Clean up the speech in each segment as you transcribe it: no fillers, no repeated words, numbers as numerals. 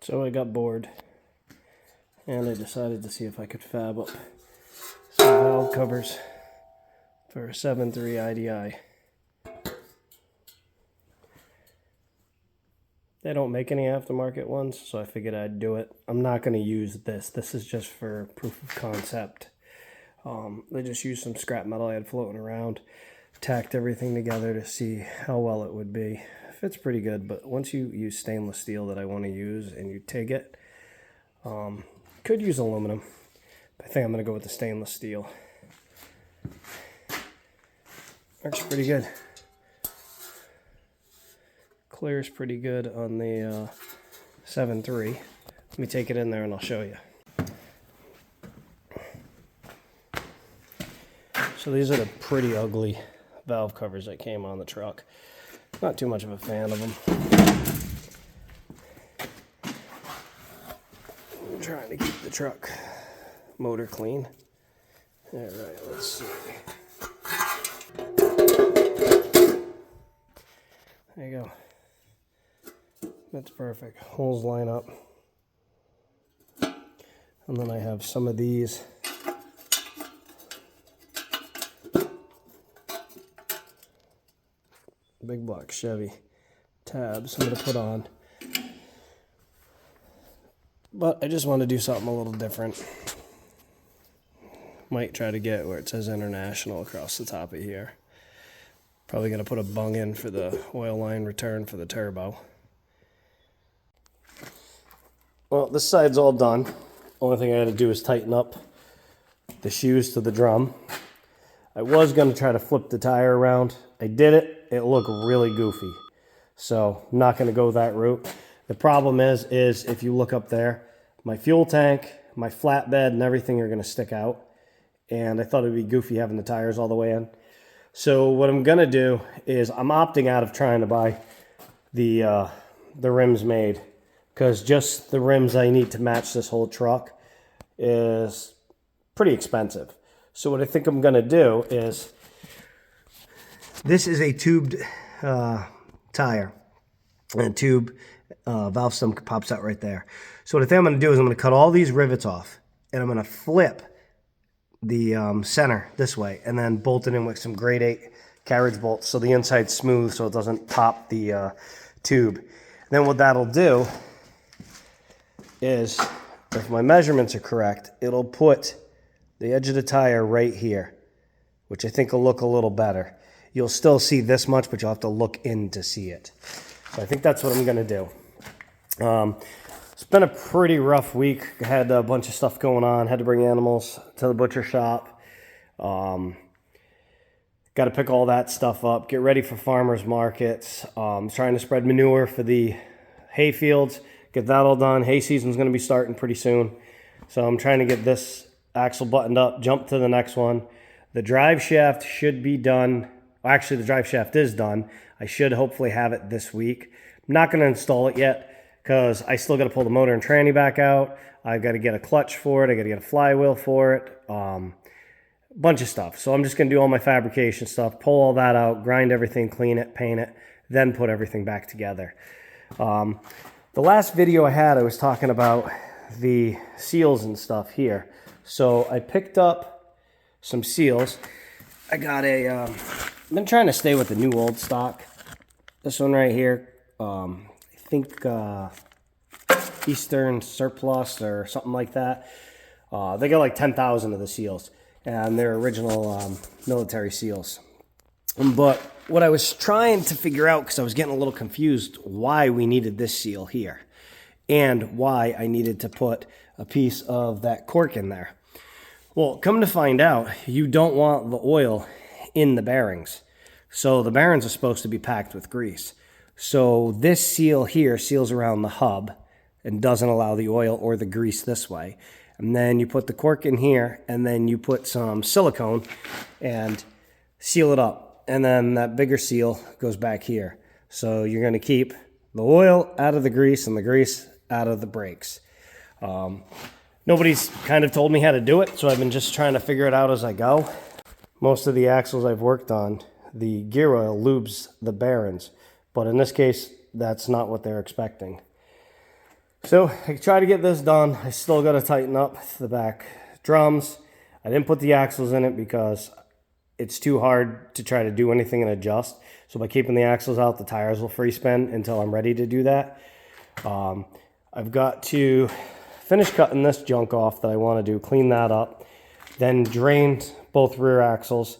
So I got bored, and I decided to see if I could fab up some valve covers for a 7.3 IDI. They don't make any aftermarket ones, so I figured I'd do it. I'm not going to use this. This is just for proof of concept. I just used some scrap metal I had floating around, tacked everything together to see how well it would be. It fits pretty good, but once you use stainless steel that I want to use and you TIG it, could use aluminum. But I think I'm going to go with the stainless steel. Works pretty good. Clears pretty good on the 7.3. Let me take it in there and I'll show you. So these are the pretty ugly valve covers that came on the truck. Not too much of a fan of them. I'm trying to keep the truck motor clean. All right, let's see. There you go. That's perfect. Holes line up. And then I have some of these. Big block Chevy tabs I'm going to put on. But I just want to do something a little different. Might try to get where it says International across the top of here. Probably going to put a bung in for the oil line return for the turbo. Well, this side's all done. Only thing I got to do is tighten up the shoes to the drum. I was going to try to flip the tire around. I did it. It looked really goofy. So I'm not going to go that route. The problem is if you look up there, my fuel tank, my flatbed, and everything are going to stick out. And I thought it'd be goofy having the tires all the way in. So what I'm going to do is I'm opting out of trying to buy the rims made. Because just the rims I need to match this whole truck is pretty expensive. So what I think I'm going to do is, this is a tubed tire. And a tube valve stem pops out right there. So what I think I'm going to do is I'm going to cut all these rivets off. And I'm going to flip the center this way. And then bolt it in with some grade 8 carriage bolts. So the inside's smooth so it doesn't pop the tube. Then what that'll do is, if my measurements are correct, it'll put the edge of the tire right here, which I think will look a little better. You'll still see this much, but you'll have to look in to see it. So I think that's what I'm going to do. It's been a pretty rough week. I had a bunch of stuff going on. Had to bring animals to the butcher shop. Got to pick all that stuff up. Get ready for farmers markets. Trying to spread manure for the hay fields. Get that all done. Hay season's going to be starting pretty soon. So I'm trying to get this axle buttoned up, jump to the next one. The drive shaft should be done. Well, actually, the drive shaft is done. I should hopefully have it this week. I'm not going to install it yet because I still got to pull the motor and tranny back out. I've got to get a clutch for it. I got to get a flywheel for it. Bunch of stuff. So I'm just going to do all my fabrication stuff, pull all that out, grind everything, clean it, paint it, then put everything back together. The last video I had, I was talking about the seals and stuff here. So I picked up some seals. I got I've been trying to stay with the new old stock. This one right here, I think Eastern Surplus or something like that. They got like 10,000 of the seals, and they're original military seals. But what I was trying to figure out, because I was getting a little confused, why we needed this seal here and why I needed to put a piece of that cork in there. Well, come to find out, you don't want the oil in the bearings. So the bearings are supposed to be packed with grease. So this seal here seals around the hub and doesn't allow the oil or the grease this way. And then you put the cork in here, and then you put some silicone and seal it up. And then that bigger seal goes back here. So you're going to keep the oil out of the grease and the grease out of the brakes. Nobody's kind of told me how to do it, so I've been just trying to figure it out as I go. Most of the axles I've worked on, the gear oil lubes the bearings. But in this case, that's not what they're expecting. So I try to get this done. I still got to tighten up the back drums. I didn't put the axles in it because it's too hard to try to do anything and adjust. So by keeping the axles out, the tires will free spin until I'm ready to do that. I've got to finish cutting this junk off that I want to do, clean that up, then drain both rear axles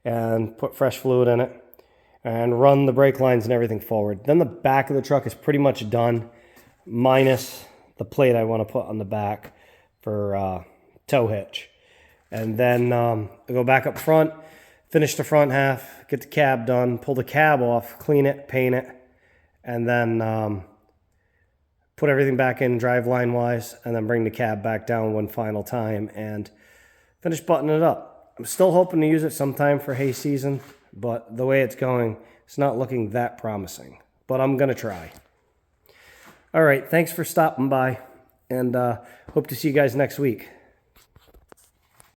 and put fresh fluid in it and run the brake lines and everything forward. Then the back of the truck is pretty much done, minus the plate I want to put on the back for tow hitch. And then I go back up front, finish the front half, get the cab done, pull the cab off, clean it, paint it, and then put everything back in driveline wise, and then bring the cab back down one final time and finish buttoning it up. I'm still hoping to use it sometime for hay season, but the way it's going, it's not looking that promising, but I'm going to try. All right, thanks for stopping by, and hope to see you guys next week.